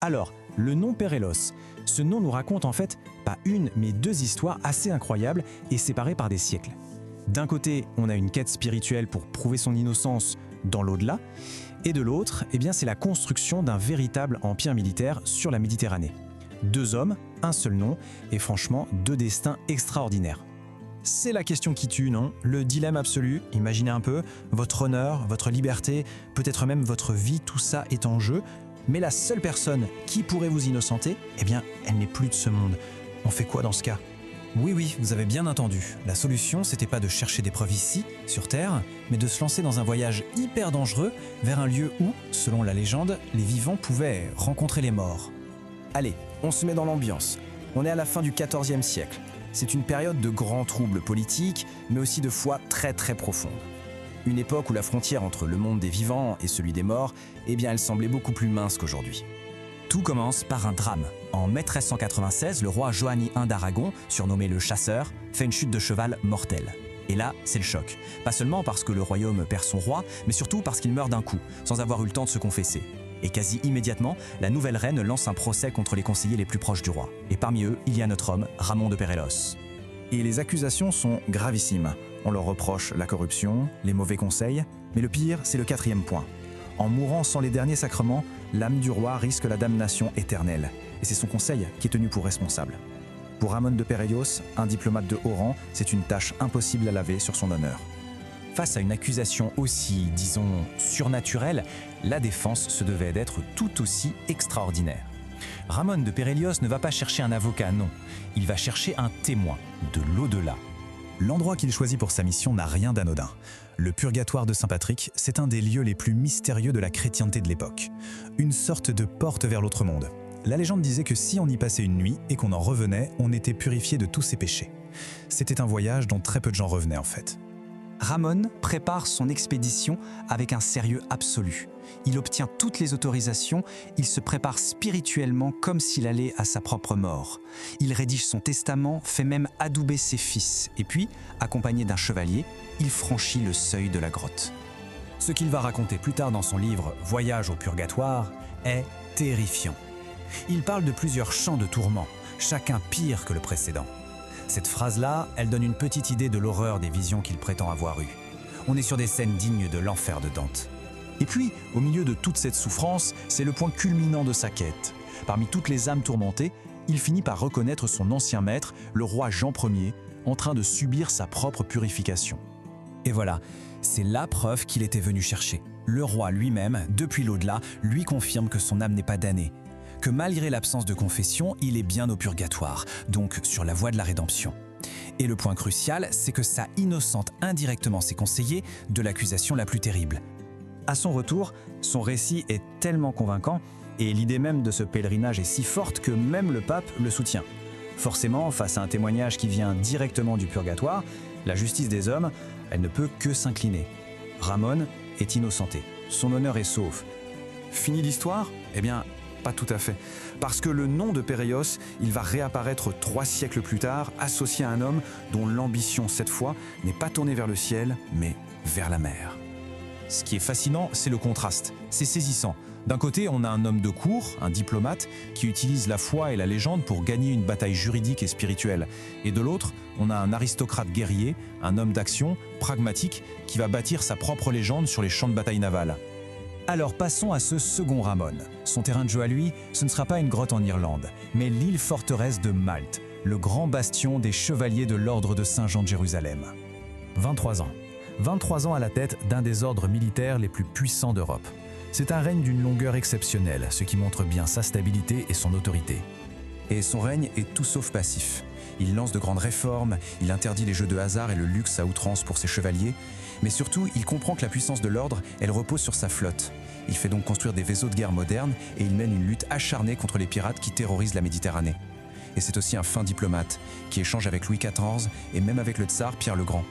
Alors, le nom Pérélos, ce nom nous raconte en fait pas une mais deux histoires assez incroyables et séparées par des siècles. D'un côté, on a une quête spirituelle pour prouver son innocence dans l'au-delà, et de l'autre, c'est la construction d'un véritable empire militaire sur la Méditerranée. Deux hommes, un seul nom, et franchement, deux destins extraordinaires. C'est la question qui tue, non? Le dilemme absolu, imaginez un peu, votre honneur, votre liberté, peut-être même votre vie, tout ça est en jeu, mais la seule personne qui pourrait vous innocenter, elle n'est plus de ce monde. On fait quoi dans ce cas? Oui, vous avez bien entendu. La solution, c'était pas de chercher des preuves ici, sur Terre, mais de se lancer dans un voyage hyper dangereux vers un lieu où, selon la légende, les vivants pouvaient rencontrer les morts. Allez, on se met dans l'ambiance. On est à la fin du XIVe siècle. C'est une période de grands troubles politiques, mais aussi de foi très profonde. Une époque où la frontière entre le monde des vivants et celui des morts, elle semblait beaucoup plus mince qu'aujourd'hui. Tout commence par un drame. En mai 1396, le roi Johanny I d'Aragon, surnommé le Chasseur, fait une chute de cheval mortelle. Et là, c'est le choc. Pas seulement parce que le royaume perd son roi, mais surtout parce qu'il meurt d'un coup, sans avoir eu le temps de se confesser. Et quasi immédiatement, la nouvelle reine lance un procès contre les conseillers les plus proches du roi. Et parmi eux, il y a notre homme, Ramon de Pérélos. Et les accusations sont gravissimes. On leur reproche la corruption, les mauvais conseils, mais le pire, c'est le quatrième point. En mourant sans les derniers sacrements, l'âme du roi risque la damnation éternelle. Et c'est son conseil qui est tenu pour responsable. Pour Ramon de Pérélos, un diplomate de haut rang, c'est une tâche impossible à laver sur son honneur. Face à une accusation aussi, disons, surnaturelle, la défense se devait d'être tout aussi extraordinaire. Ramon de Pérélos ne va pas chercher un avocat, non. Il va chercher un témoin de l'au-delà. L'endroit qu'il choisit pour sa mission n'a rien d'anodin. Le purgatoire de Saint-Patrick, c'est un des lieux les plus mystérieux de la chrétienté de l'époque. Une sorte de porte vers l'autre monde. La légende disait que si on y passait une nuit et qu'on en revenait, on était purifié de tous ses péchés. C'était un voyage dont très peu de gens revenaient en fait. Ramon prépare son expédition avec un sérieux absolu. Il obtient toutes les autorisations, il se prépare spirituellement comme s'il allait à sa propre mort. Il rédige son testament, fait même adouber ses fils, et puis, accompagné d'un chevalier, il franchit le seuil de la grotte. Ce qu'il va raconter plus tard dans son livre « Voyage au purgatoire » est terrifiant. Il parle de plusieurs champs de tourments, chacun pire que le précédent. Cette phrase-là, elle donne une petite idée de l'horreur des visions qu'il prétend avoir eues. On est sur des scènes dignes de l'enfer de Dante. Et puis, au milieu de toute cette souffrance, c'est le point culminant de sa quête. Parmi toutes les âmes tourmentées, il finit par reconnaître son ancien maître, le roi Jean Ier, en train de subir sa propre purification. Et voilà, c'est la preuve qu'il était venu chercher. Le roi lui-même, depuis l'au-delà, lui confirme que son âme n'est pas damnée, que malgré l'absence de confession, il est bien au purgatoire, donc sur la voie de la rédemption. Et le point crucial, c'est que ça innocente indirectement ses conseillers de l'accusation la plus terrible. À son retour, son récit est tellement convaincant, et l'idée même de ce pèlerinage est si forte que même le pape le soutient. Forcément, face à un témoignage qui vient directement du purgatoire, la justice des hommes, elle ne peut que s'incliner. Ramon est innocenté, son honneur est sauf. Fini l'histoire? Pas tout à fait. Parce que le nom de Pérélos, il va réapparaître 3 siècles plus tard, associé à un homme dont l'ambition, cette fois, n'est pas tournée vers le ciel, mais vers la mer. Ce qui est fascinant, c'est le contraste. C'est saisissant. D'un côté, on a un homme de cour, un diplomate, qui utilise la foi et la légende pour gagner une bataille juridique et spirituelle. Et de l'autre, on a un aristocrate guerrier, un homme d'action, pragmatique, qui va bâtir sa propre légende sur les champs de bataille navale. Alors passons à ce second Ramon. Son terrain de jeu à lui, ce ne sera pas une grotte en Irlande, mais l'île forteresse de Malte, le grand bastion des chevaliers de l'ordre de Saint-Jean de Jérusalem. 23 ans. 23 ans à la tête d'un des ordres militaires les plus puissants d'Europe. C'est un règne d'une longueur exceptionnelle, ce qui montre bien sa stabilité et son autorité. Et son règne est tout sauf passif. Il lance de grandes réformes, il interdit les jeux de hasard et le luxe à outrance pour ses chevaliers, mais surtout, il comprend que la puissance de l'ordre, elle repose sur sa flotte. Il fait donc construire des vaisseaux de guerre modernes et il mène une lutte acharnée contre les pirates qui terrorisent la Méditerranée. Et c'est aussi un fin diplomate, qui échange avec Louis XIV et même avec le tsar Pierre le Grand.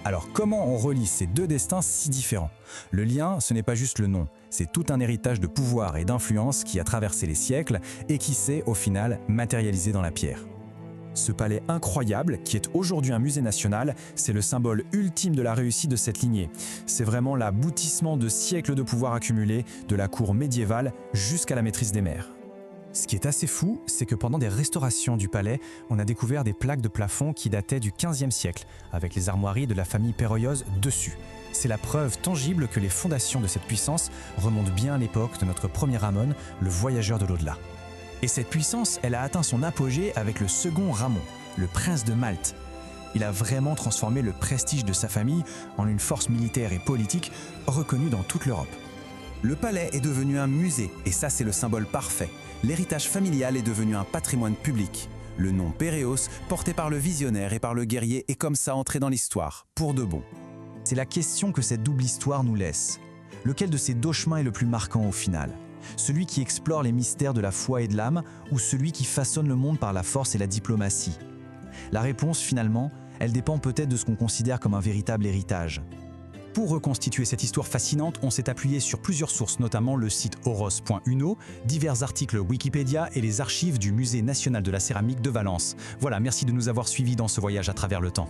Alors comment on relie ces deux destins si différents? Le lien, ce n'est pas juste le nom, c'est tout un héritage de pouvoir et d'influence qui a traversé les siècles et qui s'est, au final, matérialisé dans la pierre. Ce palais incroyable, qui est aujourd'hui un musée national, c'est le symbole ultime de la réussite de cette lignée. C'est vraiment l'aboutissement de siècles de pouvoir accumulé, de la cour médiévale jusqu'à la maîtrise des mers. Ce qui est assez fou, c'est que pendant des restaurations du palais, on a découvert des plaques de plafond qui dataient du XVe siècle, avec les armoiries de la famille Péroyose dessus. C'est la preuve tangible que les fondations de cette puissance remontent bien à l'époque de notre premier Ramon, le voyageur de l'au-delà. Et cette puissance, elle a atteint son apogée avec le second Ramon, le prince de Malte. Il a vraiment transformé le prestige de sa famille en une force militaire et politique reconnue dans toute l'Europe. Le palais est devenu un musée, et ça c'est le symbole parfait. L'héritage familial est devenu un patrimoine public. Le nom Péréos, porté par le visionnaire et par le guerrier, est comme ça entré dans l'histoire, pour de bon. C'est la question que cette double histoire nous laisse. Lequel de ces deux chemins est le plus marquant au final ? Celui qui explore les mystères de la foi et de l'âme, ou celui qui façonne le monde par la force et la diplomatie ? La réponse, finalement, elle dépend peut-être de ce qu'on considère comme un véritable héritage. Pour reconstituer cette histoire fascinante, on s'est appuyé sur plusieurs sources, notamment le site oros.uno, divers articles Wikipédia et les archives du Musée national de la céramique de Valence. Voilà, merci de nous avoir suivis dans ce voyage à travers le temps.